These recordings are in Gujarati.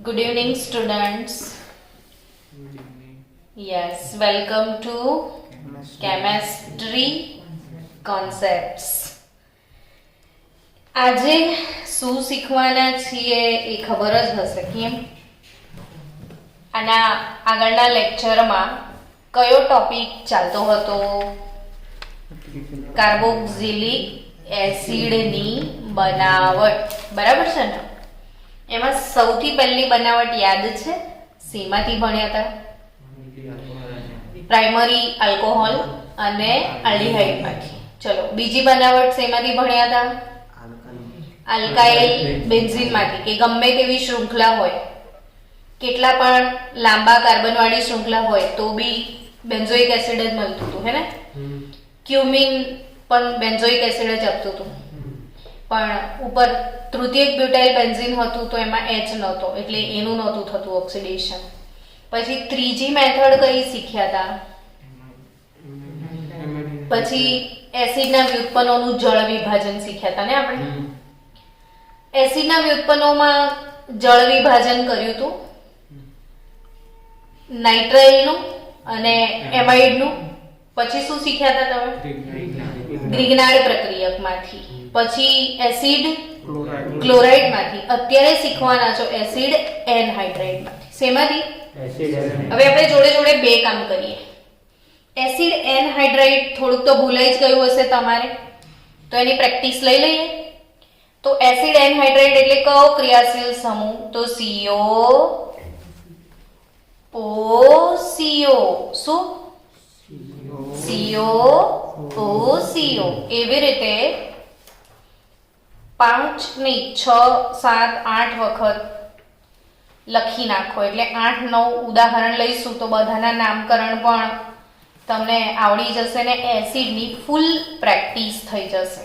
Good evening, students. Yes, welcome to Chemistry Concepts. આજે શું શીખવાના છીએ એ ખબર જ હશે કેમ આના આગળના લેક્ચરમાં કયો ટોપિક ચાલતો હતો? કાર્બોક્સિલિક એસિડની બનાવટ, બરાબર છે ને? એમાં સૌથી પહેલી બનાવટ યાદ છે? શેમાંથી ભણ્યા હતા? પ્રાઇમરી આલ્કોહોલ અને આલ્ડીહાઇડમાંથી. ચલો બીજી બનાવટ શેમાંથી ભણ્યા હતા? આલ્કાઇલ બેન્ઝીનમાંથી. કે ગમે તેવી શૃંખલા હોય, કેટલા પણ લાંબા કાર્બન વાળી શૃંખલા હોય તો બી બેન્ઝોઇક એસિડ જ મળતું હતું, હે ને? ક્યુમિન પણ બેન્ઝોઇક એસિડ જ આપતું હતું, પણ ઉપર તૃતીયક બ્યુટાઇલ બેન્ઝીન હતું તો એમાં H નહોતો, એટલે એનું નહોતું થતું ઓક્સિડેશન. પછી ત્રીજી મેથડ કઈ શીખ્યા હતા? પછી એસિડના વ્યુત્પન્નોનું જળ વિભાજન શીખ્યા હતા ને આપણે. એસિડના વ્યુત્પન્નોમાં જળ વિભાજન કર્યું હતું નાઇટ્રાઇલનું અને એમાઇડનું. પછી શું શીખ્યા હતા તમે? ગ્રિગ્નાર્ડ પ્રક્રિયકમાંથી. પછી એસિડ ક્લોરાઇડમાંથી. અત્યારે શીખવાના છો એસિડ એનહાઇડ્રાઇડમાંથી. શેમાંથી? હવે આપણે જોડે જોડે બે કામ કરીએ. એસિડ એનહાઇડ્રાઇડ થોડુંક તો ભૂલાઈ જ ગયું હશે તમારે, તો એની પ્રેક્ટિસ લઈ લઈએ. તો એસિડ એનહાઇડ્રાઇડ એટલે કયો ક્રિયાશીલ સમૂહ? તો CO O CO. શું? CO O CO. એવી રીતે 5 નહીં 6 7 8 વખત લખી નાખો, એટલે 8 9 ઉદાહરણ લઈશું તો બધાના નામકરણ પણ તમને આવડી જશે ને એસિડની ફૂલ પ્રેક્ટિસ થઈ જશે.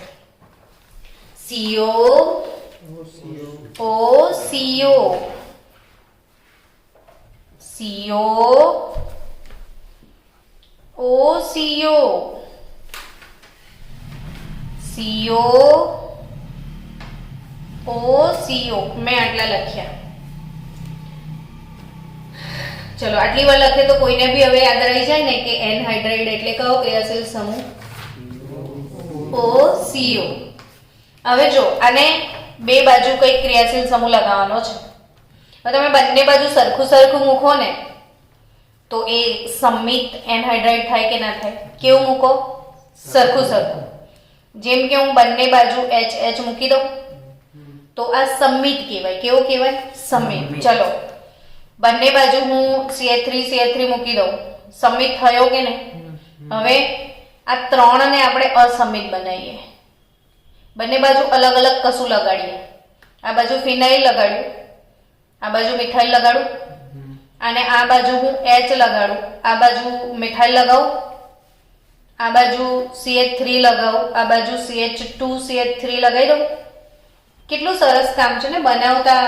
CO O CO CO O CO CO O CO. મેં આટલા લખ્યા. ચલો આટલી વાર લખે તો કોઈને બી હવે યાદ રહી જાય ને કે એનહાઇડ્રાઇડ એટલે કયો ક્રિયાશીલ સમૂહ? O CO. હવે જો આને બે બાજુ કઈ ક્રિયાશીલ સમૂહ લગાવવાનો છે. હવે તમે બંને બાજુ સરખું સરખું મૂકો ને તો એ સંમિત એનહાઇડ્રાઇડ થાય કે ના થાય? કેવું મૂકો? સરખું સરખું. જેમ કે હું બંને બાજુ H મૂકી દઉં તો આ સંમિત કહેવાય. કેવું કહેવાય? સંમિત. ચલો બંને બાજુ હું CH3 મૂકી દઉં, સંમિત થયો કે નહીં? હવે આ ત્રણને આપણે અસંમિત બનાવીએ. બંને બાજુ અલગ અલગ કશું લગાડીએ. આ બાજુ ફિનાઇલ લગાડ્યું, આ બાજુ મિથાઇલ લગાડું, અને આ બાજુ હું H લગાડું, આ બાજુ મિથાઇલ લગાવું, આ બાજુ CH3 લગાવું, આ બાજુ CH2 લગાવી દઉં. કેટલું સરસ કામ છે ને! બનાવતા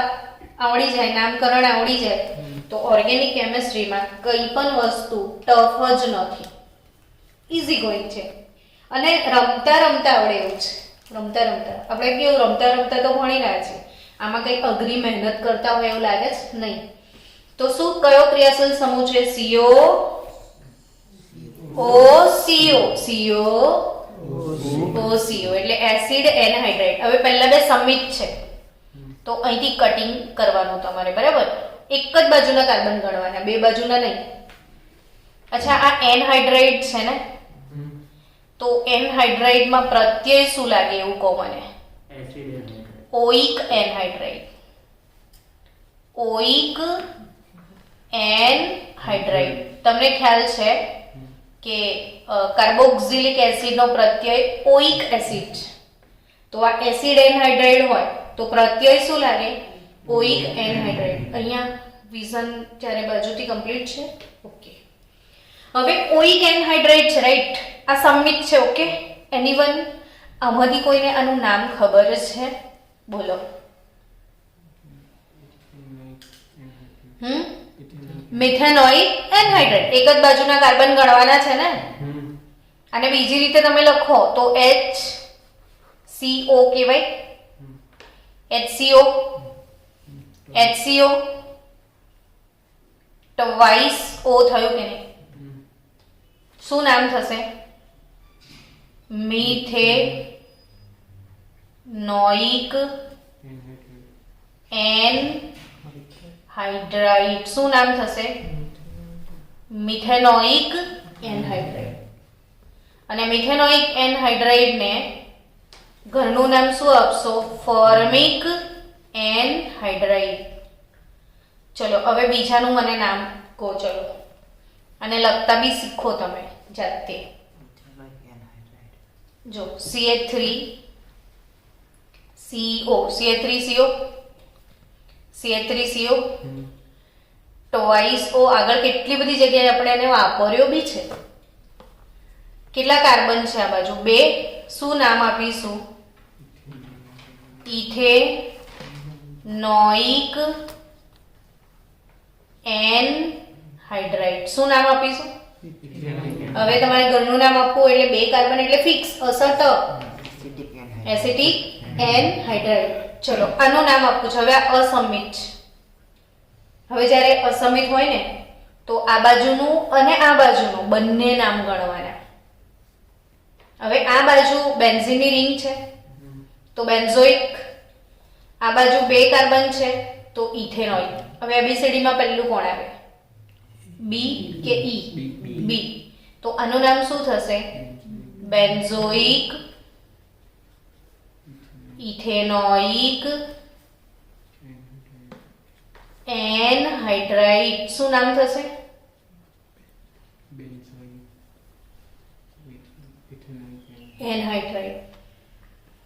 આવડી જાય, નામકરણ આવડી જાય તો ઓર્ગેનિક કેમિસ્ટ્રીમાં કઈ પણ વસ્તુ ટફ જ નથી, ઈઝી ગોઈંગ છે. અને રમતા રમતા આવડે એવું છે. રમતા રમતા આપણે કેવું રમતા રમતા તો ભણી રહ્યા છીએ, આમાં કઈ અઘરી મહેનત કરતા હોય એવું લાગે જ નહીં. તો શું કયો ક્રિયાશીલ સમૂહ છે? CO O CO. CO O CO એટલે એસિડ એનહાઇડ્રાઇડ. હવે પહેલા બે સંમિત છે તો અહીંથી કટિંગ કરવાનું તમારે, બરાબર? એક જ બાજુના કાર્બન ગણવાના, બે બાજુના નહીં. અચ્છા, આ એનહાઇડ્રાઇડ છે ને, તો એનહાઇડ્રાઇડમાં પ્રત્યય શું લાગે એવું કહો મને? ઓઇક એનહાઇડ્રાઇડ. ઓઇક એનહાઇડ્રાઇડ. તમને ખ્યાલ છે કે કાર્બોક્સિલિક એસિડનો પ્રત્યય ઓઇક એસિડ છે, તો આ એસિડ એનહાઇડ્રાઇડ હોય તો પ્રત્યય શું લાગે? ઓઇક એનહાઇડ્રાઇડ. અહીંયા વિઝન ચારે બાજુથી કમ્પ્લીટ છે. ઓકે, હવે ઓઇક એનહાઇડ્રાઇડ છે, રાઈટ? આ સંમિત છે. ઓકે, એનીવન આમાંથી કોઈને આનું નામ ખબર છે? બોલો. Methanoic anhydride. એક જ બાજુના કાર્બન ગણવાના છે ને. અને બીજી રીતે તમે લખો તો HCO કહેવાય. HCO ટ્વાઇસ ઓ થયું કે નહીં? શું નામ થશે? Methanoic anhydride. શું નામ થશે? Methanoic anhydride. અને મિથેનોઇક એનહાઇડ્રાઇડ ને ઘરનું નામ શું આપશો? Formic anhydride. ચલો હવે બીજાનું મને નામ કહો. ચલો અને લખતા બી શીખો તમે જાતે. જો CH3CO, CH3CO, CH3CO, ટ્વાઇસ ઓ. આગળ કેટલી બધી જગ્યાએ આપણે એને વાપર્યો બી છે. કેટલા કાર્બન છે આ બાજુ? 2. શું નામ આપીશું? Ethanoic anhydride. શું નામ આપીશું? હવે તમારે ઘરનું નામ આપવું એટલે 2 કાર્બન એટલે ફિક્સ અસર એસિટિક એનહાઇડ્રાઇડ. ચલો આનું નામ આપવું છે. હવે આ અસમિત છે. હવે જ્યારે અસમિત હોય ને તો આ બાજુનું અને આ બાજુનું બંને નામ ગણવાના. હવે આ બાજુ બેન્ઝીનની રિંગ છે તો બેન્ઝોઇક. આ બાજુ 2 કાર્બન છે તો ઇથેનોઇક. હવે ABCD માં પહેલું કોણ આવે? બી કે ઈ? બી. તો આનું નામ શું થશે? Benzoic ethanoic anhydride. શું નામ થશે? એનહાઇડ્રાઇડ.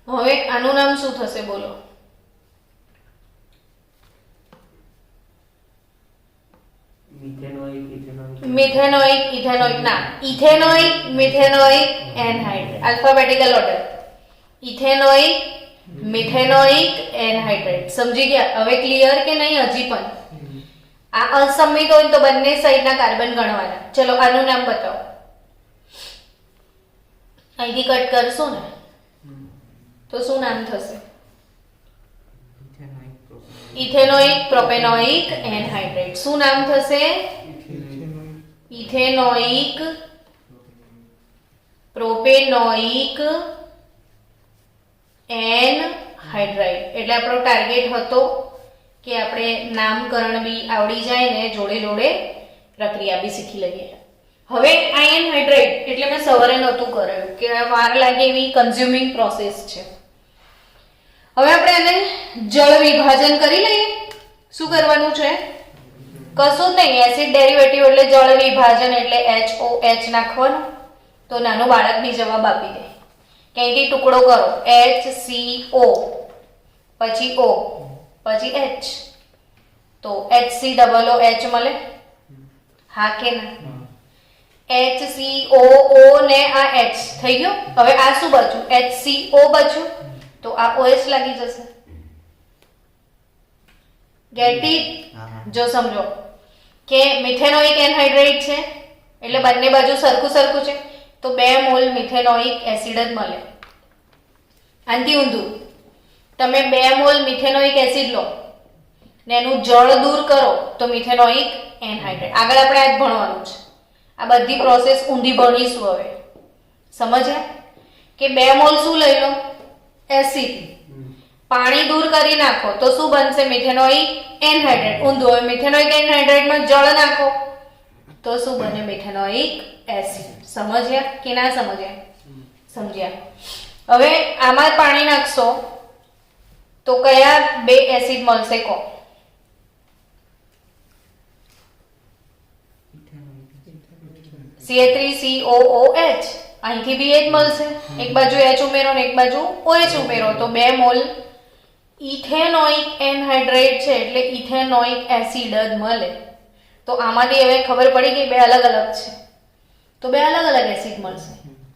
હવે આનું નામ શું થશે બોલો? મિથેનોઇક ઇથેનોઇક ના, ethanoic methanoic anhydride. Alphabetical order. Ethanoic methanoic anhydride. સમજી ગયા? હવે ક્લિયર કે નહીં? હજી પણ આ અસમિત હોય તો બંને સાઈડના કાર્બન ગણવાના. ચલો આનું નામ બતાવો. અહીંથી કટ કરશો ને તો શું નામ થશે? Ethanoic propanoic anhydride. શું નામ થશે? Ethanoic propanoic anhydride. એટલે આપણો ટાર્ગેટ હતો કે આપણે નામકરણ બી આવડી જાય ને જોડે જોડે પ્રક્રિયા બી શીખી લઈએ. હવે આ એનહાઇડ્રાઇડ એટલે મેં સવારે નહોતું કરાયું કે વાર લાગે એવી કન્ઝ્યુમિંગ પ્રોસેસ છે. હવે આપણે એને જળ વિભાજન કરી લઈએ. શું કરવાનું છે? કશું જ નહીં. એસિડ ડેરિવેટિવ એટલે જળ વિભાજન એટલે HOH નાખવાનું. તો નાનું બાળક બી જવાબ આપી દે કે અહીંથી ટુકડો કરો HCO પછી O પછી H તો HCOOH મળે. હા કે ના? HCOO ને આ H થઈ ગયો. હવે આ શું બચ્યું? HCO બચ્યું તો આ OH લાગી જશે. Get it? જો સમજો કે મિથેનોઇક એનહાઇડ્રાઇડ છે એટલે બંને બાજુ સરખું સરખું છે તો 2 મોલ મિથેનોઇક એસિડ જ મળે. આનાથી ઊંધું તમે 2 મોલ મિથેનોઇક એસિડ લો ને એનું જળ દૂર કરો તો મિથેનોઇક એનહાઇડ્રાઇડ. આગળ આપણે આ જ ભણવાનું છે. આ બધી પ્રોસેસ ઊંધી ભણીશું. હવે સમજ્યા કે 2 મોલ શું લઈ લો? એસિડ. પાણી દૂર કરી નાખો તો શું બનશે? Methanoic anhydride. ઊંધું. હવે મિથેનોઇક એનહાઇડ્રાઇડમાં જળ નાખો તો શું બને? Methanoic acid. સમજ્યા કે ના સમજ્યા? સમજ્યા. હવે આમાં પાણી નાખશો તો કયા 2 એસિડ મળશે? કહો. CH3COOH. અહીંથી બી એ જ મળશે. એક બાજુ H ઉમેરો ને એક બાજુ OH ઉમેરો તો 2 મોલ ઇથેનોઇક એનહાઇડ્રાઇડ છે એટલે ઇથેનોઇક એસિડ જ મળે. તો આમાંથી હવે ખબર પડી ગઈ 2 અલગ અલગ છે તો 2 અલગ અલગ એસિડ મળશે.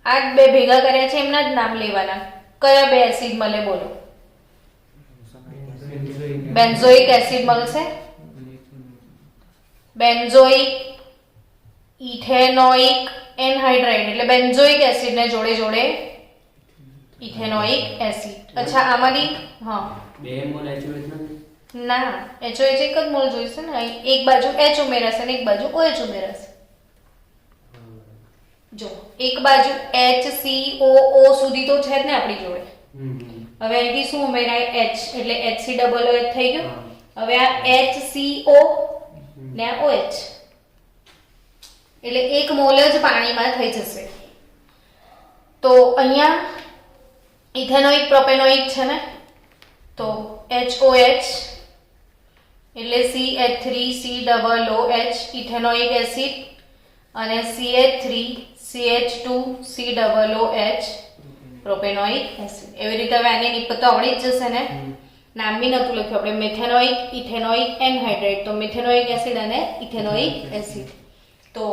આ 2 ભેગા કર્યા છે એમના જ નામ લેવાના. કયા 2 એસિડ મળે બોલો? બેન્ઝોઇક એસિડ મળશે. બેન્ઝોઇક ઇથેનોઇક એનહાઇડ્રાઇડ એટલે બેન્ઝોઇક એસિડ ને જોડે જોડે ઇથેનોઇક એસિડ. અચ્છા આમાંથી હા 2 મોલ H ના, HOH એક જ મોલ જોઈશે ને. અહીં એક બાજુ H ઉમેરાશે અને એક બાજુ OH ઉમેરાશે. જો એક બાજુ HCOO સુધી તો છે જ ને આપણી જોડે. હવે અહીંથી શું ઉમેરાય? H એટલે HCOOH થઈ ગયું. હવે આ HCO ને આ OH એટલે એક મોલ જ પાણીમાં થઈ જશે. તો અહીંયા ઇથેનોઇક પ્રોપેનોઇક છે ને, તો HOH એટલે CH3COOH ઇથેનોઇક એસિડ અને CH3CH2COOH પ્રોપેનોઇક એસિડ. એવી રીતે હવે આની નિપત તો આવડી જ જશે ને. નામ બી નતું લખ્યું આપણે, મેથેનોઇક ઇથેનોઇક એનહાઇડ્રાઇડ. તો મેથેનોઇક એસિડ અને ઇથેનોઇક એસિડ. તો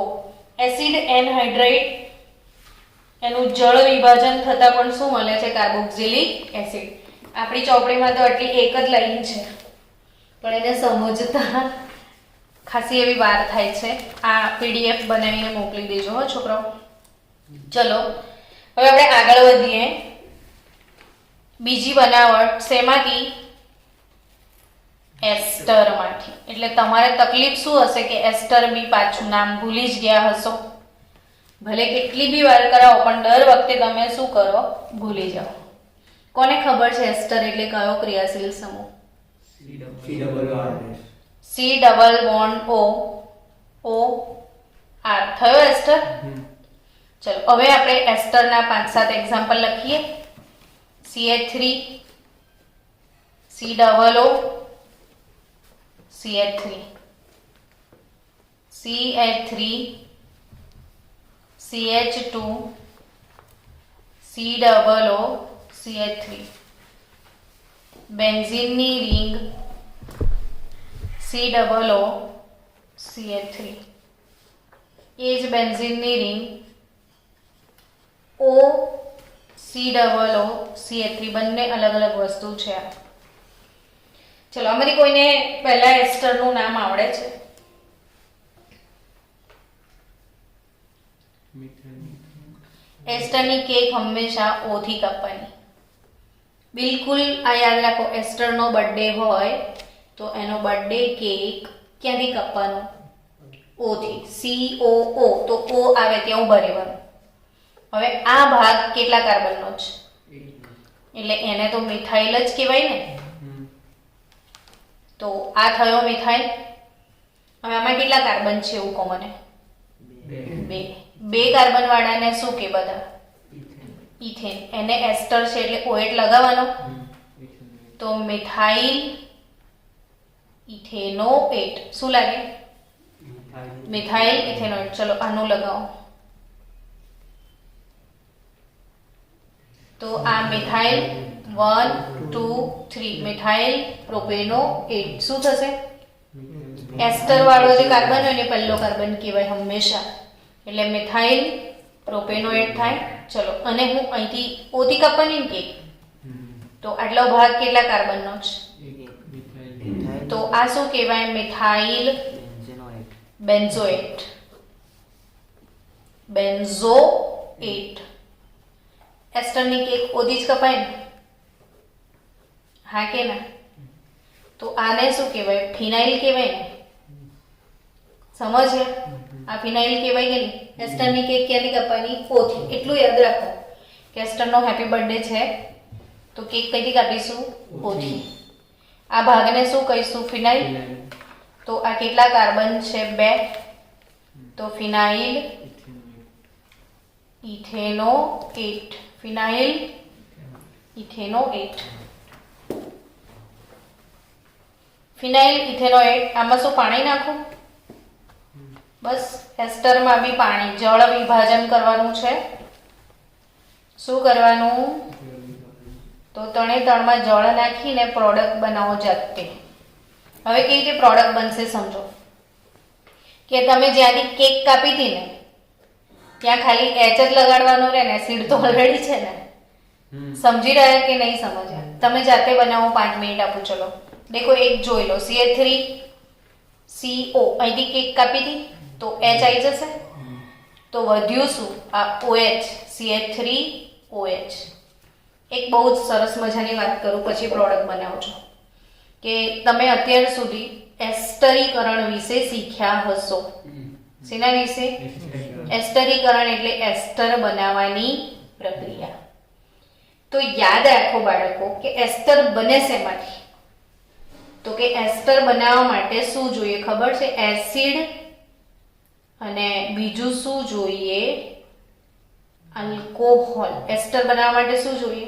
એસિડ એનહાઇડ્રાઇડ એનું જળ વિભાજન થતા પણ શું મળે છે? Carboxylic acid. આપણી ચોપડીમાં તો આટલી એક જ લાઈન છે, પણ એને સમજતા ખાસી એવી વાર થાય છે. આ PDF બનાવીને મોકલી દેજો હો છોકરાઓ. ચલો હવે આપણે આગળ વધીએ. બીજી બનાવટ શેમાંથી? એસ્ટરમાંથી. એટલે તમારે તકલીફ શું હશે કે એસ્ટર બી પાછું નામ ભૂલી જ ગયા હશો. ભલે કેટલી બી વાર કરાવો પણ દર વખતે તમે શું કરો? ભૂલી જાઓ. કોને ખબર છે એસ્ટર એટલે કયો ક્રિયાશીલ સમૂહ? C double bond O R થયો એસ્ટર. ચલો હવે આપણે એસ્ટરના 5-7 એક્ઝામ્પલ લખીએ. CH3 COO CH3 CH3 CH2 COO CH3 બેન્ઝીનની રિંગ COO CH3 એ જ બેન્ઝીનની રિંગ O COO CH3 બંને અલગ અલગ વસ્તુ છે. ચલો અમારી કોઈને પહેલા એસ્ટરનું નામ આવડે છે? એસ્ટરની કેક હંમેશા O થી કાપવાની. બિલકુલ આ યાદ રાખો, એસ્ટરનો બર્થડે હોય તો એનો બર્થડે કેક ક્યાંથી કાપવાનો? O થી. COO તો O આવે ત્યાં ઉભા રહેવાનું. હવે આ ભાગ કેટલા કાર્બનનો છે? એટલે એને તો મિથાઇલ જ કહેવાય ને. તો આ થયો મિથાઇલ. હવે આમાં કેટલા કાર્બન છે એવું કહો મને? બે કાર્બન વાળાને શું કે બધા? ઇથેન. એને એસ્ટર છે એટલે OH લગાવવાનો. તો મિથાઇલ ઇથેનોએટ. શું લાગે? Methyl ethanoate. ચલો આનું લગાવો. તો આ મિથાઇલ 1 2 3 મિથાઇલ પ્રોપેનોએટ. શું થશે? એસ્ટર વાળો જે કાર્બન હોય ને પહેલો કાર્બન કહેવાય હંમેશા. એટલે મિથાઇલ પ્રોપેનોએટ થાય. ચલો અને હું અહીંથી O થી કાપવાની ને કેક, તો આટલો ભાગ કેટલા કાર્બનનો છે? તો આ શું કહેવાય? Methyl benzoate. બેન્ઝોએટ. એસ્ટરની કેક O થી જ કપાય ને? હા કે ના? તો આને શું કહેવાય? ફિનાઇલ કહેવાય ને. સમજ્યા? આ ફિનાઇલ કહેવાય કે નહીં? એસ્ટરની કેક ક્યાંથી કાપવાની? O થી. એટલું યાદ રાખો કે એસ્ટરનો હેપી બર્થડે છે તો કેક કઈથી કાપીશું? O થી. આ ભાગને શું કહીશું? ફિનાઇલ. તો આ કેટલા કાર્બન છે? 2. તો ફિનાઇલ ઇથેનોએટ. ફિનાઇલ ઇથેનોએટ. ફિનાઇલ ઇથેનોએટ. આમાં શું પાણી નાખું? બસ એસ્ટરમાં બી પાણી. જળ વિભાજન કરવાનું છે. શું કરવાનું? તો ત્રણેમાં જળ નાખીને પ્રોડક્ટ બનાવો જાતે. હવે કેવી રીતે પ્રોડક્ટ બનશે સમજો. કે તમે જ્યાંથી કેક કાપી હતી ને ત્યાં ખાલી H જ લગાડવાનો રહે ને. એસિડ તો ઓલરેડી છે ને. સમજી રહ્યા કે નહીં સમજ્યા? તમે જાતે બનાવો. 5 મિનિટ આપું. ચલો દેખો એક જોઈ લો. CH3CO અહીંથી કેક કાપી હતી તો H આવી જશે. તો વધ્યું શું? આ OH. CH3OH. એક બહુ જ સરસ મજાની વાત કરું પછી પ્રોડક્ટ બનાવજો. કે તમે અત્યાર સુધી એસ્ટરીકરણ વિશે શીખ્યા હશો. શેના વિશે? એસ્ટરીકરણ એટલે એસ્ટર બનાવવાની પ્રક્રિયા. તો યાદ રાખો બાળકો કે એસ્ટર બને શેમાંથી? તો કે એસ્ટર બનાવવા માટે શું જોઈએ ખબર છે? એસિડ અને બીજું શું જોઈએ? આલ્કોહોલ. એસ્ટર બનાવવા માટે શું જોઈએ?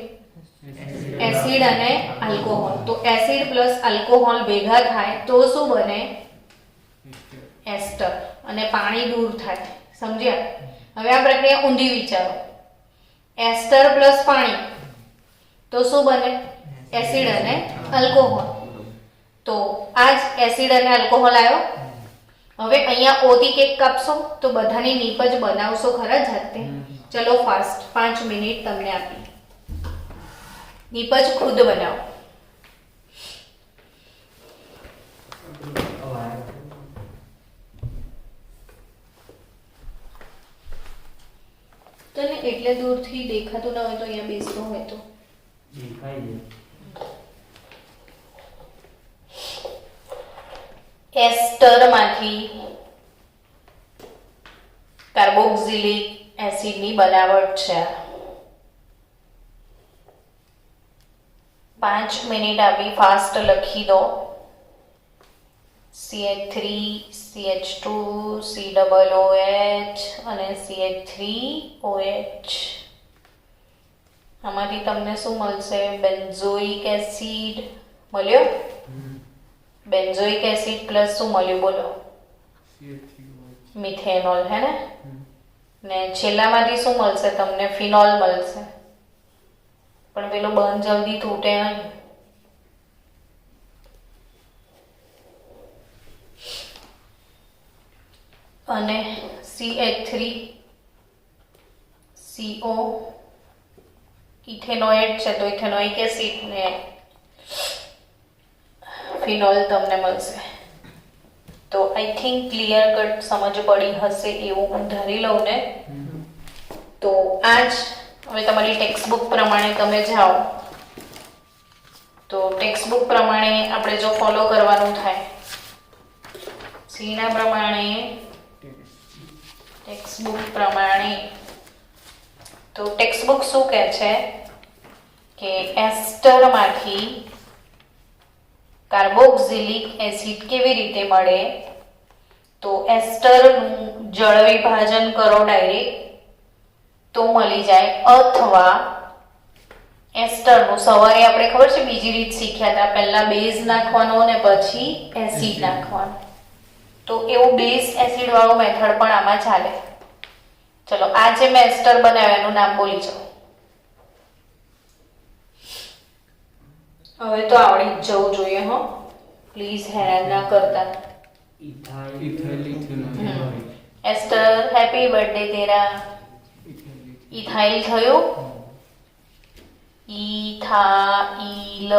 એસિડ અને આલ્કોહોલ. તો એસિડ પ્લસ આલ્કોહોલ ભેગા થાય તો શું બને? એસ્ટર. અને પાણી દૂર થાય. સમજ્યા? હવે આ પ્રક્રિયા ઊંધી વિચારો. એસ્ટર પ્લસ પાણી તો શું બને? એસિડ અને આલ્કોહોલ. તો આ જ એસિડ અને આલ્કોહોલ આવ્યો. હવે અહીંયા O થી કેક કાપશો તો બધાની નીપજ બનાવશો ખરા જાતે? ચલો ફાસ્ટ 5 મિનિટ તમને આપી. નીપજ ખુદ બનાવો. તને એટલે દૂરથી દેખાતું ના હોય તો અહીંયા બેસતો હોય તો એસ્ટરમાંથી કાર્બોક્સિલિક એસિડની બનાવટ છે. 5 મિનિટ આપી. ફાસ્ટ લખી દો. CH3 CH2 COOH અને CH3OH. આમાંથી તમને શું મળશે? બેન્ઝોઇક એસિડ મળ્યો. બેન્ઝોઇક એસિડ પ્લસ શું મળ્યું બોલો? મિથેનોલ. હે ને છેલ્લામાંથી શું મળશે તમને? ફિનોલ મળશે. પણ પેલો બંધ જલ્દી તૂટે નહીં. અને CH3CO ઇથેનોએટ છે તો ઇથેનોઇક એસિડ ને ફિનોલ તમને મળશે. તો આઈ થિંક ક્લિયર કટ સમજ પડી હશે એવું હું ધારી લઉં ને. તો આજ હવે તમારી ટેક્સ્ટ બુક પ્રમાણે તમે જાઓ તો ટેક્સ્ટ બુક પ્રમાણે આપણે જો ફોલો કરવાનું થાય સીના પ્રમાણે ટેક્સ્ટ બુક પ્રમાણે તો ટેક્સ્ટ બુક શું કહે છે કે એસ્ટરમાંથી કાર્બોક્સિલિક એસિડ કેવી રીતે મળે? તો એસ્ટરનું જળ વિભાજન કરો ડાયરેક્ટ તો મળી જાય, અથવા એસ્ટરનું સવારે આપણે ખબર છે બીજી રીત શીખ્યા હતા, પહેલા બેઝ નાખવાનો ને પછી એસિડ નાખવાનો. તો એવું બેઝ એસિડ વાળો મેથડ પણ આમાં ચાલે. ચલો આ જે મેં એસ્ટર બનાવ્યું એનું નામ બોલી જાઓ. હવે તો આવડી જ જવું જોઈએ. હો પ્લીઝ હેરાન ના કરતા. એસ્ટર હેપી બર્થડે તેરા. ઇથાઇલ થયો. ઇથાઇલ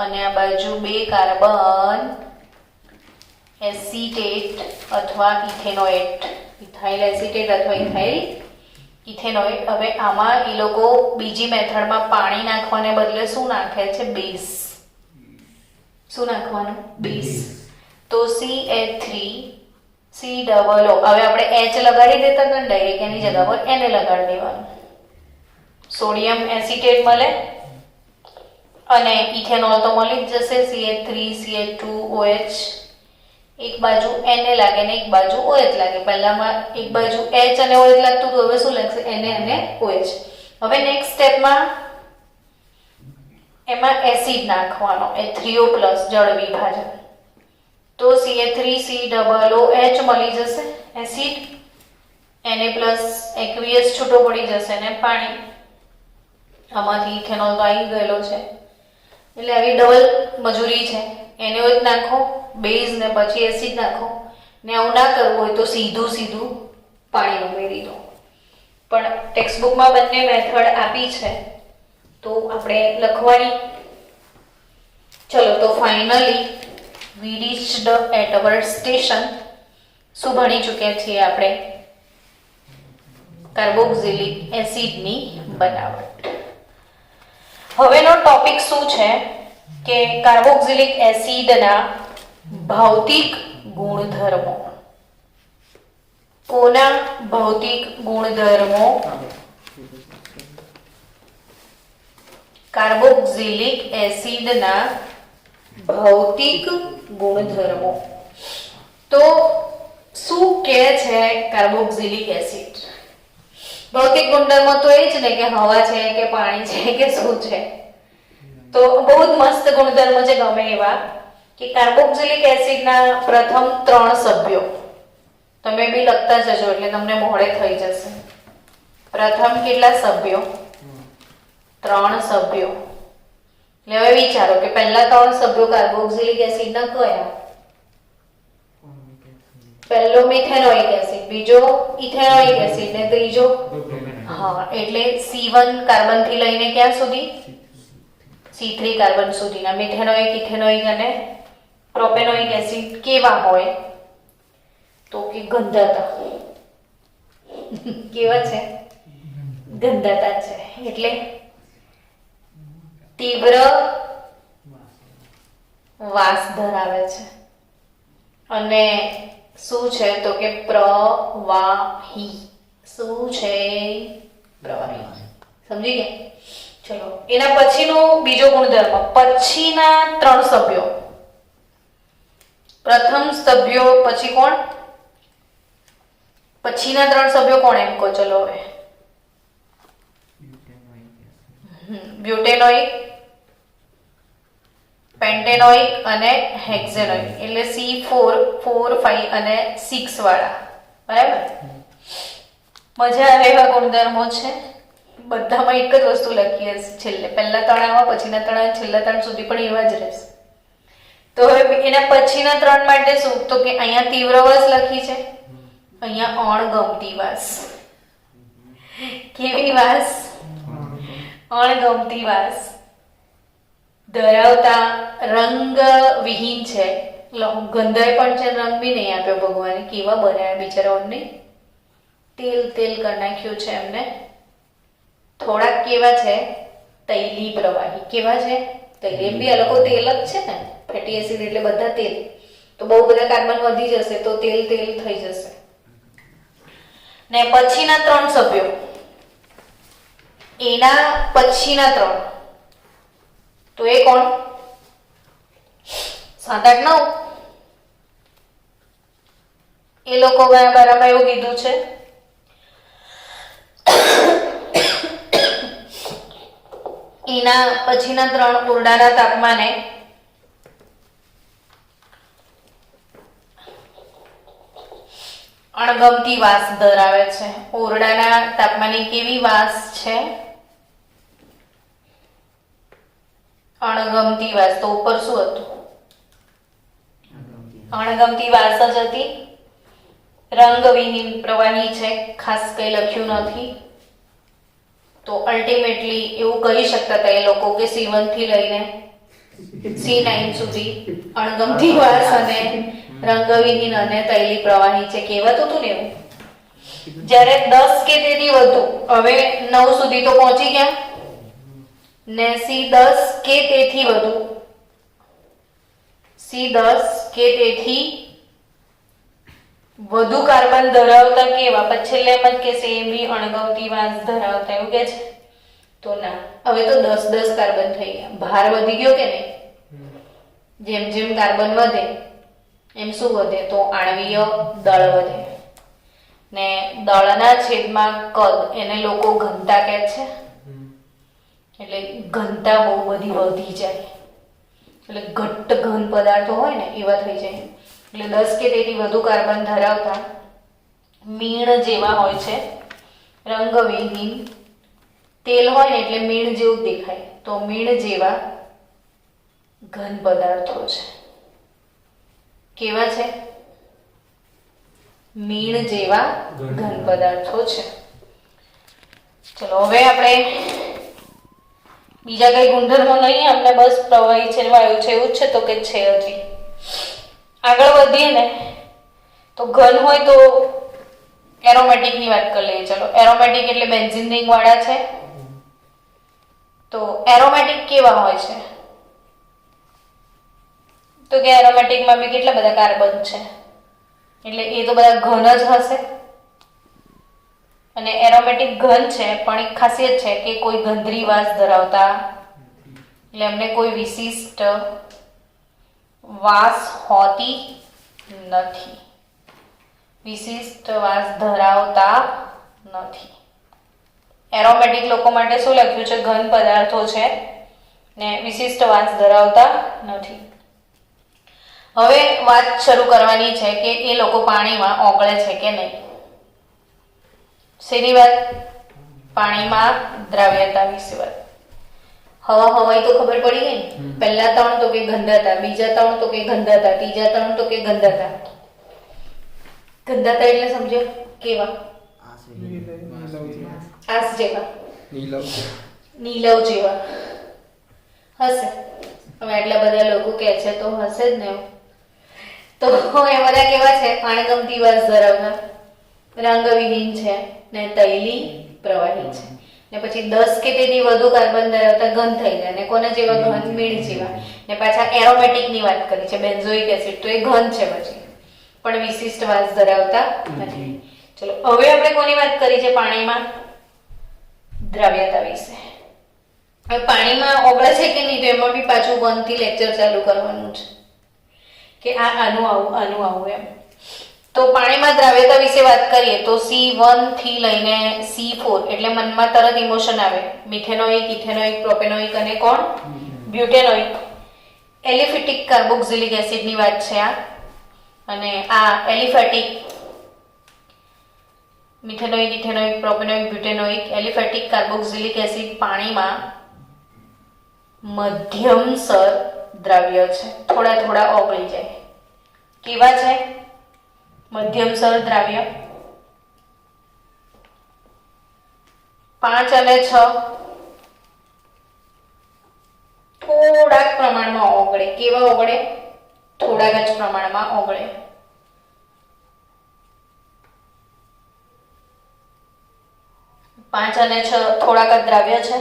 અને આ બાજુ 2 કાર્બન એસિટેટ અથવા ઇથેનોએટ. ઇથાઇલ એસિટેટ અથવા ઇથાઇલ ઇથેનોએટ. હવે આમાં એ લોકો બીજી મેથડમાં પાણી નાખવાને બદલે શું નાખે છે? બેઝ. શું નાખવાનું? બેઝ. તો CH3COO. હવે આપણે H લગાડી દેતા હતા ને ડાયરેક્ટ એની જગ્યા પર એને લગાડી દેવાનું. સોડિયમ એસિટેટ મળે અને ઇથેનોલ તો મળી જ જશે. CH3CH2OH. એક બાજુ Na લાગે ને એક બાજુ OH લાગે. પહેલામાં એક બાજુ H અને OH લાગતું હતું, હવે શું લાગશે? Na અને OH. હવે નેક્સ્ટ સ્ટેપમાં એમાં એસિડ નાખવાનો, H3O+ જળ વિભાજન. તો CH3COOH મળી જશે એસિડ. Na+ એક્વિયસ છૂટો પડી જશે ને પાણી. આમાંથી ઇથેનોલ તો આવી ગયેલો છે એટલે આવી ડબલ મજૂરી છે. NaOH નાખો, બેઝ ને પછી એસિડ નાખો. ને આવું ના કરવું હોય તો સીધું પાણી ઉમેરી દો. પણ ટેક્સ્ટ બુકમાં બંને મેથડ આપી છે તો આપણે લખવાની. ચલો તો finally we reached at our station. શું ભણી ચૂક્યા છીએ આપણે? કાર્બોક્સિલિક એસિડની બનાવટ. હવેનો ટોપિક શું છે? કે કાર્બોક્સિલિક એસિડના ભૌતિક ગુણધર્મો. કોના ભૌતિક ગુણધર્મો? કાર્બોક્સિલિક એસિડના ભૌતિક ગુણધર્મો. તો શું કે છે કાર્બોક્સિલિક એસિડ? ભૌતિક ગુણધર્મો તો એ જ ને કે હવા છે કે પાણી છે કે શું છે. તો બહુ જ મસ્ત ગુણધર્મો છે ગમે એવા, કે કાર્બોક્સિલિક એસિડના પ્રથમ 3 સભ્યો તમે બી લખતા જજો એટલે તમને મોડે થઈ જશે. પ્રથમ કેટલા સભ્યો? 3 સભ્યો. એટલે હવે વિચારો કે પહેલા 3 સભ્યો કાર્બોક્સિલિક એસિડના કયા? પહેલો મિથેનોઇક એસિડ, બીજો ઇથેનોઇક એસિડ ને ત્રીજો હા એટલે C1 કાર્બન થી લઈને ક્યાં સુધી? C3 કાર્બન સુધીના મિથેનોઇક, ઇથેનોઇક અને પ્રોપેનોઇક એસિડ કેવા હોય? તો કે ગંધાતા. કેવા છે? ગંધાતા છે. એટલે તીવ્ર વાસ ધરાવે છે. અને શું છે તો કે પ્રવાહી. શું છે? પ્રવાહી. સમજી ગયા? ચલો એના પછીનો બીજો ગુણધર્મ, પછીના 3 સભ્યો. પ્રથમ સભ્યો પછી કોણ? પછીના 3 સભ્યો કોણ એમ કહો? ચલો હવે બ્યુટેનોઇક, પેન્ટેનોઇક અને હેક્ઝેનોઇક. એટલે C4, 4, 5 અને 6 વાળા. બરાબર? મજા આવે એવા ગુણધર્મો છે. બધામાં એક જ વસ્તુ લખી હશે છેલ્લે. પહેલા 3 આવા, પછીના 3 આવે, છેલ્લા 3 સુધી પણ એવા જ રહેશે. તો હવે એના પછીના 3 માટે શું? તો કે અહીંયા તીવ્ર વાસ લખી છે, અહીંયા અણગમતી વાસ. કેવી વાસ? અણગમતી વાસ ધરાવતા, રંગવિહીન છે. ગંધાય પણ છે, રંગ બી નહીં આપ્યો ભગવાને. કેવા બનાવ્યા બિચારાઓને, તેલ તેલ કરી નાખ્યું છે એમને. થોડાક કેવા છે? તૈલી પ્રવાહી. કેવા છે? તૈલી. એમ બી આ લોકો તેલ જ છે ને, ફેટી એસિડ એટલે બધા તેલ. તો બહુ બધા કાર્બન વધી જશે તો તેલ તેલ થઈ જશે. ને પછીના 3 સભ્યો, એના પછીના 3 તો એ કોણ? 7, 8, 9 એ લોકો બરાબર એવું કીધું છે. એના પછીના 3 ઓરડાના તાપમાને અણગમતી વાસ ધરાવે છે. ઓરડાના તાપમાને કેવી વાસ છે? અણગમતી વાસ. તો ઉપર શું હતું? અણગમતી વાસ જ હતી. રંગવિહીન પ્રવાહી છે, ખાસ કઈ લખ્યું નથી. તો અલ્ટિમેટલી એવું કહી શકતા હતા એ લોકો કે C1 થી લઈને C9 સુધી અણગમતી વાસ અને રંગવિહીન અને તૈલી પ્રવાહી છે. કહેવાતું હતું ને એવું. જ્યારે 10 કે તેથી વધુ, હવે 9 સુધી તો પહોંચી ગયા ને C10 કે તેથી વધુ, C10 કે તેથી વધુ કાર્બન ધરાવતા કેવા? પછી છેલ્લે એમ જ કે બી અણગમતી વાસ ધરાવતા, એવું કે છે? તો ના, હવે તો 10 કાર્બન થઈ ગયા. ભાર વધી ગયો કે નહીં? જેમ જેમ કાર્બન વધે એમ શું વધે? તો આણ્વીય દળ વધે. ને દળના છેદમાં કદ, એને લોકો ઘનતા કહે છે. એટલે ઘનતા બહુ બધી વધી જાય, એટલે ઘટ્ટ ઘન પદાર્થો હોય ને એવા થઈ જાય. એટલે 10 કે તેથી વધુ કાર્બન ધરાવતા મીણ જેવા હોય છે, રંગવિહીન. તેલ હોય ને એટલે મીણ જેવું દેખાય, તો મીણ જેવા ઘન પદાર્થો છે. કેવા છે? મીણ જેવા ઘન પદાર્થો છે. ચલો હવે આપણે બીજા કઈ ગુણધર્મો નહીં, અમને બસ પ્રવાહી છે, વાયુ છે એવું જ છે. તો કે છે હજી આગળ વધીએ ને તો ઘન હોય તો એરોમેટિક ની વાત કરી લઈએ. ચલો એરોમેટિક એટલે બેન્ઝીન રિંગ વાળા છે. તો એરોમેટિક કેવા હોય છે? તો કે એરોમેટિકમાં બી કેટલા બધા કાર્બન છે, એટલે એ તો બધા ઘન જ હશે. અને એરોમેટિક ઘન છે પણ એક ખાસિયત છે કે કોઈ ગંધરી વાસ ધરાવતા, એટલે એમને કોઈ વિશિષ્ટ વાસ હોતી નથી, વિશિષ્ટ વાસ ધરાવતા નથી. એરોમેટિક લોકો માટે શું લખ્યું છે? ઘન પદાર્થો છે ને વિશિષ્ટ વાસ ધરાવતા નથી. હવે વાત શરૂ કરવાની છે કે એ લોકો પાણીમાં ઓગળે છે કે નહીં. શેની વાત? પાણીમાં દ્રાવ્યતા વિશે વાત. હવાઈ તો ખબર પડી ગઈ ને. પહેલા 3 તો કે ગંધાતા, બીજા 3 તો કે ગંધાતા, ત્રીજા 3 તો કે ગંધાતા. ગંધાતા એટલે સમજો કેવા? આસ જેવા, નીલવ જેવા હશે. હવે આટલા બધા લોકો કે છે તો હશે જ ને. તો એ બધા કેવા છે? પાણીગમતી વાસ ધરાવતા, રંગવિહીન છે ને તૈલી પ્રવાહી છે. ને પછી 10 કે તેથી વધુ કાર્બન ધરાવતા ઘન થઈ જાય. ને કોના જેવા? ઘન, મીણ જેવા. ને પાછા એરોમેટિક ની વાત કરી છે, બેન્ઝોઇક એસિડ, તો એ ઘન છે પછી, પણ વિશિષ્ટ વાસ ધરાવતા નથી. ચલો હવે આપણે કોની વાત કરી છે? પાણીમાં દ્રાવ્યતા વિશે. હવે પાણીમાં ઓગળે છે કે નહીં, તો એમાં બી પાછું 1 થી લેક્ચર ચાલુ કરવાનું છે કે આનું આવું એમ. તો પાણીમાં દ્રાવ્યતા વિશે વાત કરીએ તો C1 થી લઈને C4 એટલે મનમાં તરત ઇમોશન આવે. મિથેનોઇક, ઇથેનોઇક, પ્રોપેનોઇક અને કોણ? બ્યુટેનોઇક. એલિફેટિક કાર્બોક્સિલિક એસિડની વાત છે આ. અને આ aliphatic methanoic, ethanoic, propanoic, બ્યુટેનોઇક, aliphatic carboxylic acid પાણીમાં મધ્યમસર દ્રાવ્ય છે, થોડા ઓગળી જાય. કેવા છે? મધ્યમસર દ્રાવ્ય. 5 અને 6 થોડાક પ્રમાણમાં ઓગળે. કેવા ઓગળે? થોડાક જ પ્રમાણમાં ઓગળે. પાંચ અને 6 થોડાક જ દ્રાવ્ય છે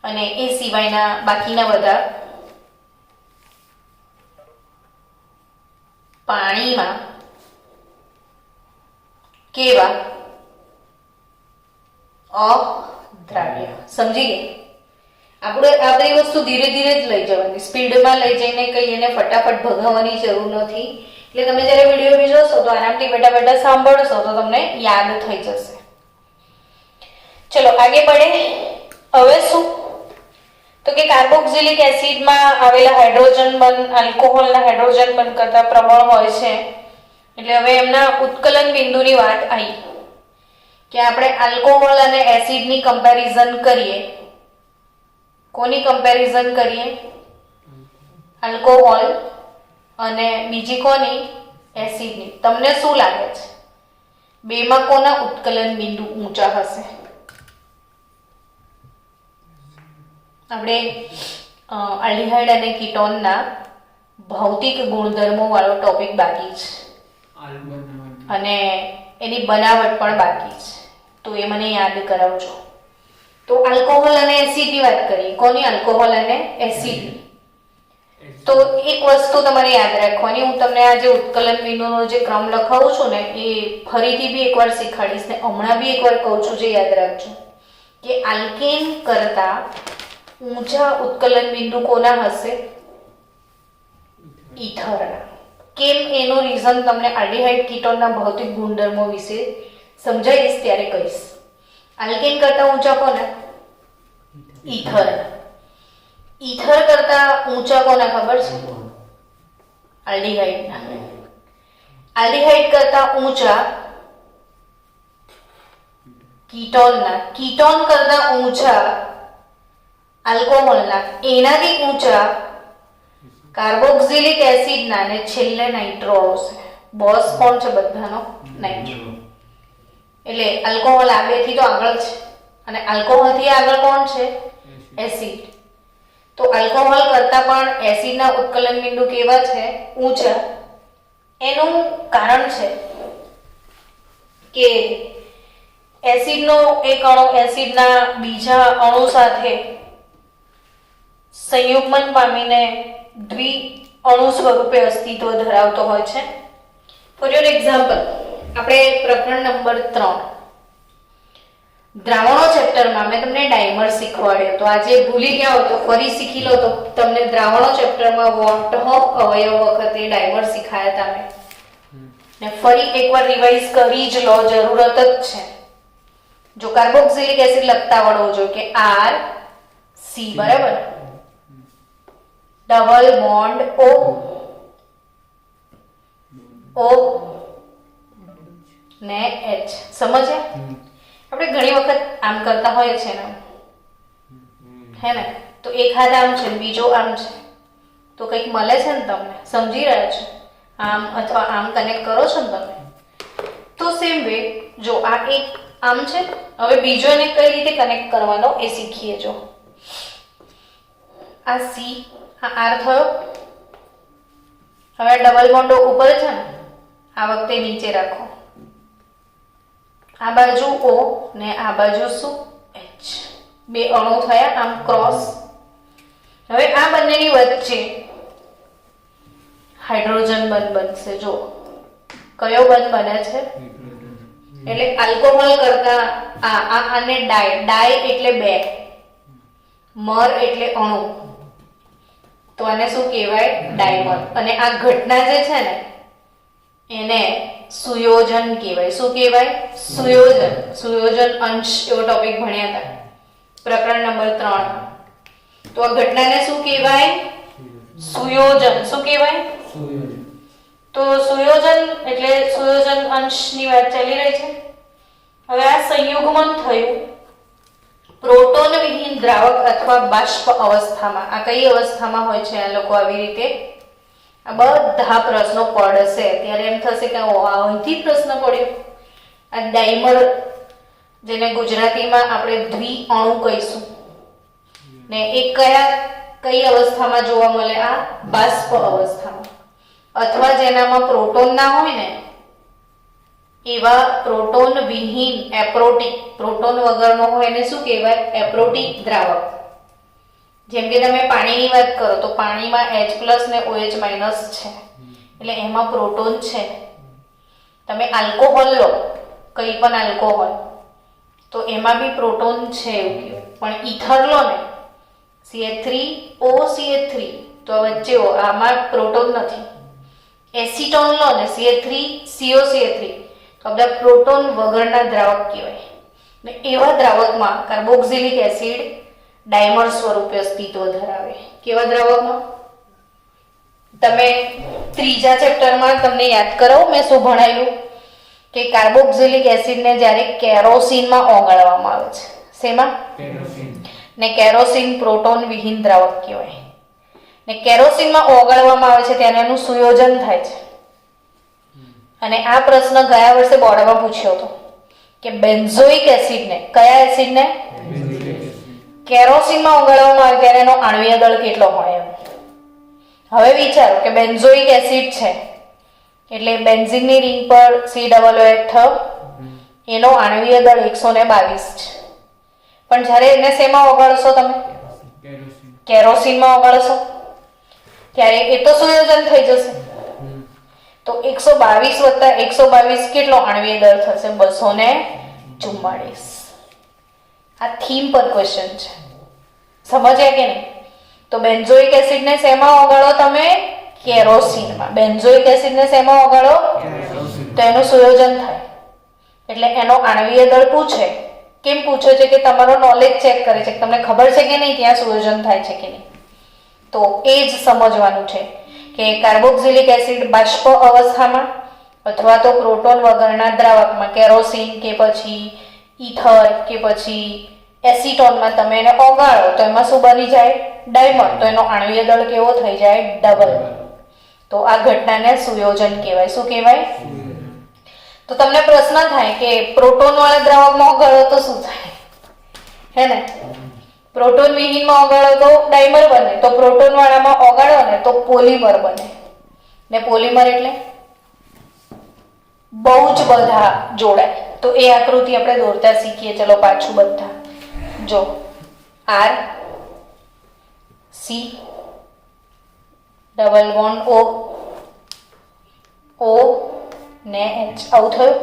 અને એ સિવાયના બાકીના બધા પાણીમાં કેવા? અદ્રાવ્ય. સમજી ગયા? આપણે એ વસ્તુ ધીરે ધીરે જ લઈ જવાની, સ્પીડમાં લઈ જઈને કઈ એને ફટાફટ ભગાવવાની જરૂર નથી. એટલે તમે જ્યારે વિડીયો બી જોશો તો આરામથી બેઠા સાંભળશો તો તમને યાદ થઈ જશે. ચલો આગે बढ़े. હવે શું? તો કે કાર્બોક્સિલિક એસિડમાં આવેલા હાઇડ્રોજન બંધ આલ્કોહોલના હાઇડ્રોજન બંધ કરતા પ્રબળ હોય છે. એટલે હવે એમના ઉત્કલન બિંદુની વાત આવી કે આપણે આલ્કોહોલ અને એસિડની કમ્પેરિઝન કરીએ. કોની કમ્પેરિઝન કરીએ? આલ્કોહોલ અને બીજી કોની? એસિડની. તમને શું લાગે છે બેમાં કોના ઉત્કલન બિંદુ ઊંચા હશે? આપણે આલ્ડિહાઇડ અને કીટોનના ભૌતિક ગુણધર્મો વાળો ટોપિક બાકી છે અને એની બનાવટ પણ બાકી છે, તો એ મને યાદ કરાવજો. તો આલ્કોહોલ અને એસિડની વાત કરીએ. કોની? આલ્કોહોલ અને એસિડ. તો એક વસ્તુ તમારે યાદ રાખવાની, હું તમને આ જે ઉત્કલન બિંદુનો જે ક્રમ લખાવું છું ને એ ફરીથી બી એકવાર શીખવાડીશ ને હમણાં બી એકવાર કહું છું, જે યાદ રાખજો કે આલ્કેન કરતા ઊંચા ઉત્કલન બિંદુ કોના હશે? ઈથરના. કેમ એનું રીઝન તમને આલ્ડિહાઇડ કીટોનના ભૌતિક ગુણધર્મો વિશે સમજાવીશ ત્યારે કહીશ. આલ્કેન કરતા ઊંચા કોના? ઈથર. ઈથર કરતા ઊંચા કોના ખબર છે? આલ્ડિહાઇડના. આલ્ડિહાઇડ કરતા ઊંચા કીટોનના. કીટોન કરતા ઊંચા આલ્કોહોલના. એનાથી ઊંચા કાર્બોક્સિલિક એસિડના ને છેલ્લે નાઇટ્રો આવશે. બોસ કોણ છે બધાનો? નાઇટ્રો. એટલે આલ્કોહોલ આ બે થી તો આગળ છે અને આલ્કોહોલ થી આગળ કોણ છે? એસિડ. તો આલ્કોહોલ કરતા પણ એસિડના ઉત્કલન બિંદુ કેવા છે? ઊંચા. એનું કારણ છે કે એસિડનો એક અણુ એસિડના બીજા અણુ સાથે સંયુગ્મન પામીને દ્વિ અણુ સ્વરૂપે અસ્તિત્વ ધરાવતો હોય છે. ફોર યોર એક્ઝામ્પલ, આપણે પ્રકરણ નંબર 3 દ્રાવણો ચેપ્ટરમાં મેં તમને ડાયમર શીખવાડ્યો. તો આજે ભૂલી ગયા હો તો ફરી શીખી લો. તો તમને દ્રાવણો ચેપ્ટરમાં વોટ ઓફ અવયવ વખતે ડાયમર શીખાયા હતા ને ફરી એકવાર રિવાઇઝ કરી જ લો, જરૂરત જ છે. જો કાર્બોક્સિલિક એસિડ લખતા આવડવું જોઈએ કે આર સી બરાબર, ડબલ બોન્ડ ઓ ઓ ને એચ. સમજ્યા? આપણે ઘણી વખત આમ કરતા હોઈએ છે ને, હે ને? તો એક હાથ આમ છે બીજો આમ છે તો કંઈક મળે છે ને તમને? સમજી રહ્યા છો? આમ અથવા આમ કનેક્ટ કરો છો ને તમે. તો સેમ વે જો આ એક આમ છે, હવે બીજો એને કઈ રીતે કનેક્ટ કરવાનો એ શીખીએ. જો આ સી, આ આર થયો, હવે ડબલ બોન્ડ ઉપર છે ને, આ વખતે નીચે રાખો. આ બાજુ ઓ ને આ બાજુ શું એચ, બે અણુ થયા આમ ક્રોસ. હવે આ બંનેની વચ્ચે હાઇડ્રોજન બંધ બનશે. જો કયો બંધ બને છે? એટલે આલ્કોહોલ કરતા આને ડાય એટલે બે, મર એટલે અણુ, તો આને શું કહેવાય? ડાયમર. અને આ ઘટના જે છે ને એને સુયોજન કહેવાય. શું કહેવાય? સુયોજન. સુયોજન અંશ એવો ટોપિક ભણ્યા હતા પ્રકરણ નંબર 3. તો આ ઘટનાને શું કહેવાય? સુયોજન. શું કહેવાય? સુયોજન. તો સુયોજન એટલે સુયોજન અંશની વાત ચાલી રહી છે. હવે આ સંયુગ્મન થયું પ્રોટોન વિહીન દ્રાવક અથવા બાષ્પ અવસ્થામાં. આ કઈ અવસ્થામાં હોય છે આ લોકો આવી રીતે? આ બધા પ્રશ્નો પડશે ત્યારે એમ થશે કે અહીંથી પ્રશ્ન પડ્યો. આ ડાયમર, જેને ગુજરાતીમાં આપણે દ્વિઅણુ કહીશું, ને એ કઈ અવસ્થામાં જોવા મળે? આ બાષ્પ અવસ્થામાં. અથવા જેનામાં પ્રોટોન ના હોય ને એવા પ્રોટોન વિહીન એપ્રોટિક, પ્રોટોન વગરનો હોય એને શું કહેવાય? એપ્રોટિક દ્રાવક. જેમ કે તમે પાણીની વાત કરો તો પાણીમાં H+ ને OH- છે એટલે એમાં પ્રોટોન છે. તમે આલ્કોહોલ લો, કઈ પણ આલ્કોહોલ, તો એમાં બી પ્રોટોન છે એવું કહેવાય. પણ ઈથર લો ને, CH3OCH3, તો વચ્ચે આમાં પ્રોટોન નથી. એસિટોન લો ને, CH3COCH3, તો બધા પ્રોટોન વગરના દ્રાવક કહેવાય. ને એવા દ્રાવકમાં કાર્બોક્સિલિક એસિડ ડાયમર સ્વરૂપે અસ્તિત્વ ધરાવે. કેવા દ્રાવકમાં? તમે ત્રીજા ચેપ્ટરમાં તમને યાદ કરાવું મેં શું ભણાવ્યું કે કાર્બોક્સિલિક એસિડને જ્યારે કેરોસીનમાં ઓગાળવામાં આવે છે. શેમાં? ને કેરોસીન પ્રોટોન વિહીન દ્રાવક કહેવાય. ને કેરોસીનમાં ઓગાળવામાં આવે છે ત્યારે એનું સુયોજન થાય છે. અને આ પ્રશ્ન ગયા વર્ષે બોર્ડમાં પૂછ્યો હતો કે બેન્ઝોઇક એસિડને, કયા એસિડને? કેરોસીનમાં ઓગાળવામાં આવે ત્યારે એનો આણ્વીય દળ કેટલો હોય એમ. હવે વિચારો કે બેન્ઝોઇક એસિડ છે એટલે બેન્ઝીનની રિંગ પર COOH થયો, એનો આણ્વીય દળ 122 છે. પણ જ્યારે એને શેમાં ઓગાળશો તમે? કેરોસીનમાં ઓગાળશો ત્યારે એ તો સુયોજન થઈ જશે. તો 122 + 122 કેટલો આણ્વીય દળ થશે? 244. આ થીમ પર ક્વેશ્ચન છે. સમજ્યા કે નહીં? તો બેન્ઝોઇક એસિડને શેમાં ઓગાળો તમે? કેરોસીનમાં. બેન્ઝોઇક એસિડને શેમાં ઓગાળો? તો એનું સુયોજન થાય. એટલે એનો આણ્વીય દળ પૂછે. કેમ પૂછે છે? કે તમારો નોલેજ ચેક કરે છે, તમને ખબર છે કે નહીં ત્યાં સુયોજન થાય છે કે નહીં. તો એ જ સમજવાનું છે કે કાર્બોક્સિલિક એસિડ બાષ્પ અવસ્થામાં અથવા તો પ્રોટોન વગરના દ્રાવકમાં, કેરોસીન કે પછી ઈથર કે પછી એસિટોનમાં તમે એને ઓગાળો તો એમાં શું બની જાય? ડાયમર. તો એનો આણ્વીય દળ કેવો થઈ જાય? ડબલ. તો આ ઘટનાને સુયોજન કહેવાય. શું કહેવાય? તો તમને પ્રશ્ન થાય કે પ્રોટોન વાળા દ્રાવકમાં ઓગાળો તો શું થાય? હે ને? પ્રોટોન વિહીનમાં ઓગાળો તો ડાયમર બને, તો પ્રોટોન વાળામાં ઓગાળો ને તો પોલિમર બને. ને પોલિમર એટલે બહુ જ બધા જોડાય. તો એ આકૃતિ આપણે દોરતા શીખીએ. ચલો પાછું બધા જો, R C double bond O, O ને H આવું થયું.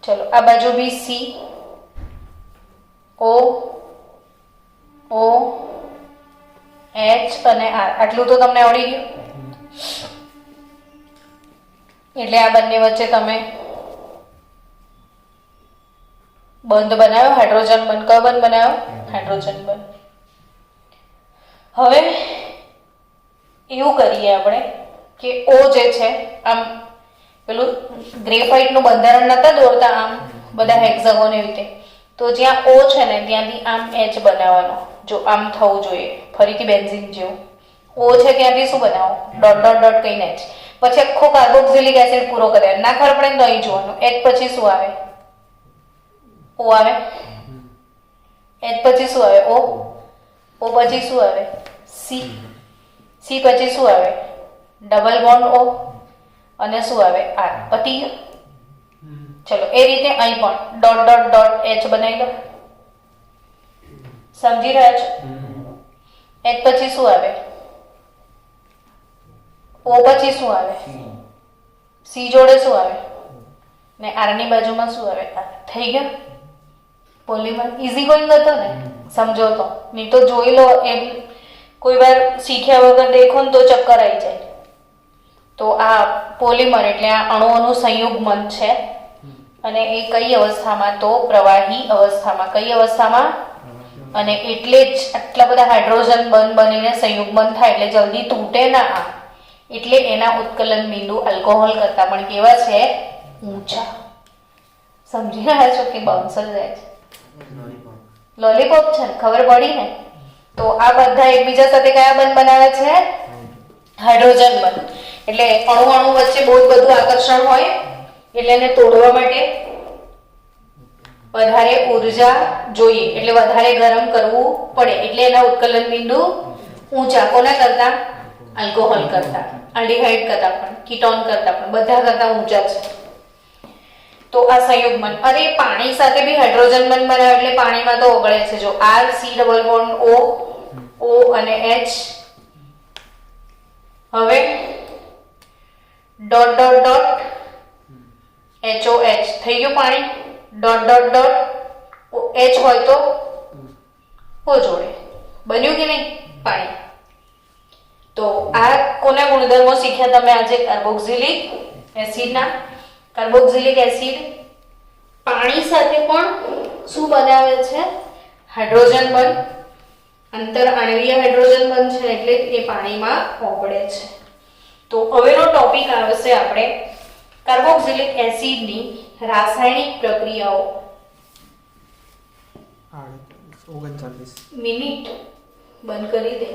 ચલો આ બાજુ બી C, O, O, H અને R. આટલું તો તમને આવડી ગયું. એટલે આ બંને વચ્ચે તમે બંધ બનાવ્યો, હાઇડ્રોજન બંધ. કયો બંધ બનાવ્યો? હાઇડ્રોજન બંધ. હવે એવું કરીએ આપણે કે O જે છે, આમ પેલું ગ્રેફાઇટનું બંધારણ નતા દોરતા આમ બધા હેક્ઝાગોન એવી રીતે, તો જ્યાં O છે ને ત્યાંથી આમ H બનાવવાનો. જો આમ થવું જોઈએ, ફરીથી બેન્ઝીન જેવું. O છે ત્યાંથી શું બનાવો? ડોટ ડોટ ડોટ કહીને H. પછી આખો કાર્બોક્સિલિક એસિડ પૂરો કર્યા. ના ખબર પડે તો અહીં જોવાનું. H પછી શું આવે? O આવે. H પછી શું આવે? O. O પછી શું આવે? C. C પછી શું આવે? ડબલ બોન્ડ O અને શું આવે? R. પતી ગયું. ચલો એ રીતે અહીં પણ ડોટ ડોટ ડોટ H બનાવી દો. સમજી રહ્યા છો? H પછી શું આવે? O પછી શું આવે? C જોડે શું આવે? ને R ની બાજુમાં શું આવે? R. થઈ ગયું. પોલીમર ઈઝી ગોઈંગ હતો ને, સમજો તો. નહીં તો જોઈ લો, એમ કોઈ વાર શીખ્યા વગર દેખો ને તો ચક્કર આવી જાય. તો આ પોલીમર એટલે આ અણુઓનું સંયુગ્મન છે. અને એ કઈ અવસ્થામાં? તો પ્રવાહી અવસ્થામાં. કઈ અવસ્થામાં? અને એટલે જ આટલા બધા હાઇડ્રોજન બંધ બનીને સંયુગ્મન થાય એટલે જલ્દી તૂટે ના આ. એટલે એના ઉત્કલન બિંદુ આલ્કોહોલ કરતા પણ કેવા છે? ઊંચા. સમજી રહ્યા છો કે બાઉન્સર જાય છે? લોલીપોપ છે ને, ખબર પડી ને? તો આ બધા એકબીજા સાથે કયા બંધ બનાવે છે? હાઇડ્રોજન બંધ. એટલે અણુ અણુ વચ્ચે બહુ બધું આકર્ષણ હોય એટલે એને તોડવા માટે વધારે ઉર્જા જોઈએ, એટલે વધારે ગરમ કરવું પડે. એટલે એના ઉત્કલન બિંદુ ઊંચા. કોના કરતા? આલ્કોહોલ કરતા, આલ્ડિહાઇડ કરતા પણ, કીટોન કરતા પણ, બધા કરતા ઊંચા છે. તો આ સંયુગ્મન. અરે પાણી સાથે બી હાઇડ્રોજન બંધ બનાવે એટલે પાણીમાં તો ઓગળે છે. જો R, C double bond O, O અને H. હવે ડોટ ડોટ ડોટ HOH થઈ ગયું પાણી. ડોટ ડોટ ડોટ H હોય તો O જોડે બન્યું કે નહીં પાણી. તો આ કોના ગુણધર્મો શીખ્યા તમે આજે? કાર્બોક્સિલિક એસિડના. કાર્બોક્સિલિક એસિડ પાણી સાથે પણ શું બનાવે છે? હાઇડ્રોજન બંધ. અંતર આણ્વીય હાઇડ્રોજન બંધ છે એટલે એ પાણીમાં ઓગળે છે. તો હવેનો ટોપિક આવશે આપણે કાર્બોક્સિલિક એસિડની રાસાયણિક પ્રક્રિયાઓ. 39 મિનિટ બંધ કરી દે.